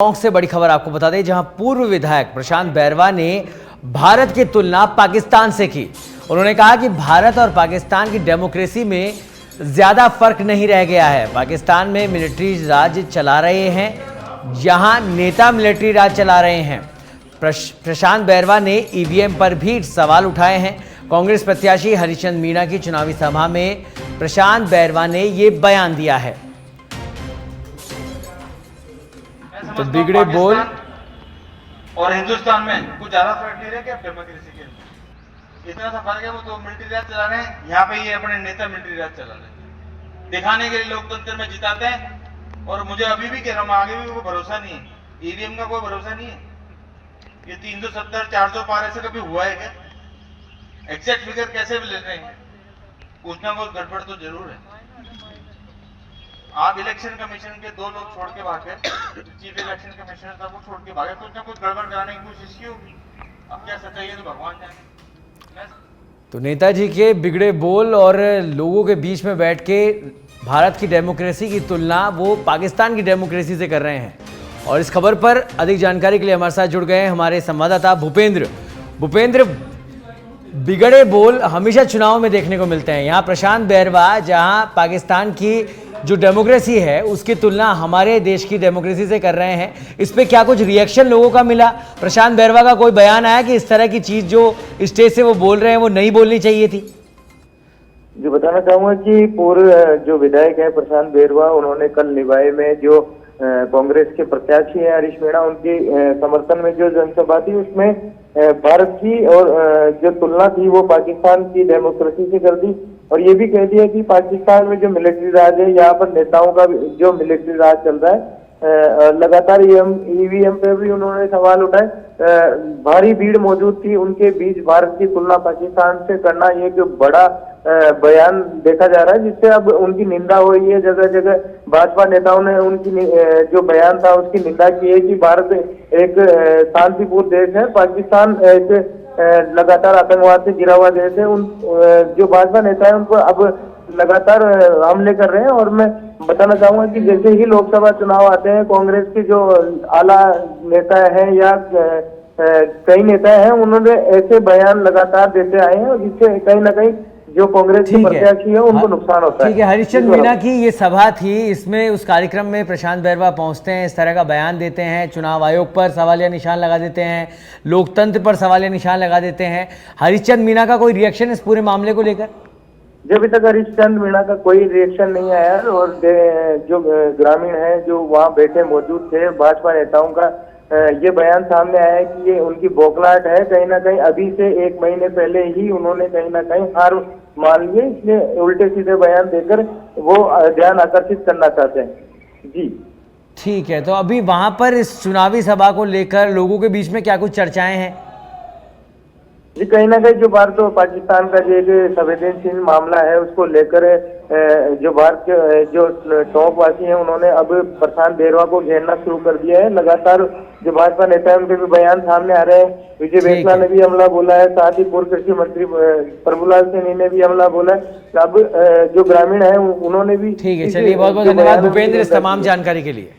टोंक से बड़ी खबर आपको बता दें, जहां पूर्व विधायक प्रशांत बैरवा ने भारत की तुलना पाकिस्तान से की। उन्होंने कहा कि भारत और पाकिस्तान की डेमोक्रेसी में ज्यादा फर्क नहीं रह गया है। पाकिस्तान में मिलिट्री राज चला रहे हैं, यहां नेता मिलिट्री राज चला रहे हैं। प्रशांत बैरवा ने ईवीएम पर भी सवाल उठाए हैं। कांग्रेस प्रत्याशी हरिचंद मीणा की चुनावी सभा में प्रशांत बैरवा ने ये बयान दिया है। तो बिगड़े बोल और हिंदुस्तान में कुछ ज्यादा फर्क नहीं रहा क्या डेमोक्रेसी के? इतना सा फर्क है, वो तो मिलिट्री राज चला रहे हैं, यहाँ पे ये अपने नेता मिलिट्री राज चला रहे हैं, दिखाने के लिए लोकतंत्र में जिताते हैं। और मुझे अभी भी कह रहा हूँ, आगे भी कोई भरोसा नहीं है, ईवीएम का कोई भरोसा नहीं है। ये 370 400 पार ऐसे कभी हुआ है क्या? एग्जैक्ट फिगर कैसे भी ले रहे हैं? कुछ ना कुछ गड़बड़ तो जरूर है। आप इलेक्शन कमीशन के 2 लोग छोड़ के भागे, चीफ इलेक्शन कमिश्नर था, वो छोड़ के भागे, कुछ ना कुछ गड़बड़ कराने की कोशिश की होगी। अब क्या सच्चाई है तो भगवान जाने। तो नेताजी के बिगड़े बोल और लोगों के बीच में बैठ के भारत की डेमोक्रेसी की तुलना वो पाकिस्तान की डेमोक्रेसी से कर रहे हैं। और इस खबर पर अधिक जानकारी के लिए हमारे साथ जुड़ गए हैं हमारे संवाददाता भूपेंद्र। बिगड़े बोल हमेशा चुनाव में देखने को मिलते हैं। यहाँ प्रशांत बैरवा जहाँ पाकिस्तान की जो डेमोक्रेसी है उसकी तुलना हमारे देश की डेमोक्रेसी से कर रहे हैं, इस पे क्या कुछ रिएक्शन लोगों का मिला? प्रशांत बैरवा का कोई बयान आया कि इस तरह की चीज जो स्टेज से वो बोल रहे हैं वो नहीं बोलनी चाहिए थी? जो बताना चाहूंगा कि पूर्व जो विधायक है प्रशांत बैरवा, उन्होंने कल निभाए में जो कांग्रेस के प्रत्याशी है हरीश मीणा, उनके समर्थन में जो जनसभा थी उसमें भारत की और जो तुलना थी वो पाकिस्तान की डेमोक्रेसी से कर दी। और ये भी कह दिया कि पाकिस्तान में जो मिलिट्री राज है, यहाँ पर नेताओं का जो मिलिट्री राज चल रहा है। लगातार ईवीएम पे भी उन्होंने सवाल उठाए। भारी भीड़ मौजूद थी, उनके बीच भारत की तुलना पाकिस्तान से करना ये एक बड़ा बयान देखा जा रहा है, जिससे अब उनकी निंदा हो रही है। जगह जगह भाजपा नेताओं ने उनकी जो बयान था उसकी निंदा की है कि भारत एक शांतिपूर्ण देश है, पाकिस्तान एक लगातार आतंकवाद से घिरा हुआ देश है। उन जो भाजपा नेता है उनको अब लगातार हमले कर रहे हैं। और मैं बताना चाहूंगा कि जैसे ही लोकसभा चुनाव आते हैं, कांग्रेस के जो आला नेता हैं या कई नेता हैं, उन्होंने ऐसे बयान लगातार देते आए हैं, जिससे कहीं ना कहीं जो कांग्रेस के प्रत्याशी है उनको नुकसान होता है। ठीक है, हरिचंद मीणा की ये सभा थी, इसमें उस कार्यक्रम में प्रशांत बैरवा पहुंचते हैं, इस तरह का बयान देते हैं, चुनाव आयोग पर सवालिया निशान लगा देते हैं, लोकतंत्र पर सवालिया निशान लगा देते हैं। हरिचंद मीणा का कोई रिएक्शन इस पूरे मामले को लेकर? जब अभी तक हरिचंद मीणा का कोई रिएक्शन नहीं आया। और जो ग्रामीण है जो वहाँ बैठे मौजूद थे भाजपा नेताओं का ये बयान सामने आया है कि ये उनकी बौखलाहट है। कहीं ना कहीं अभी से 1 महीने पहले ही उन्होंने कहीं ना कहीं हार मान लिए, इसलिए उल्टे सीधे बयान देकर वो ध्यान आकर्षित करना चाहते हैं। जी ठीक है, तो अभी वहां पर इस चुनावी सभा को लेकर लोगों के बीच में क्या कुछ चर्चाएं हैं? जी, कहीं ना कहीं जो भारत और पाकिस्तान का जो एक संवेदनशील मामला है उसको लेकर जो भारत के जो टोंक वासी हैं उन्होंने अब प्रशांत बैरवा को घेरना शुरू कर दिया है। लगातार जो भाजपा नेता है उनके भी बयान सामने आ रहे हैं। विजय बैसला ने भी हमला बोला है, साथ ही पूर्व कृषि मंत्री प्रभुलाल सैनी ने भी हमला बोला है। अब जो ग्रामीण है उन्होंने भी। ठीक है, चलिए बहुत बहुत धन्यवाद भूपेंद्र इस तमाम जानकारी के लिए।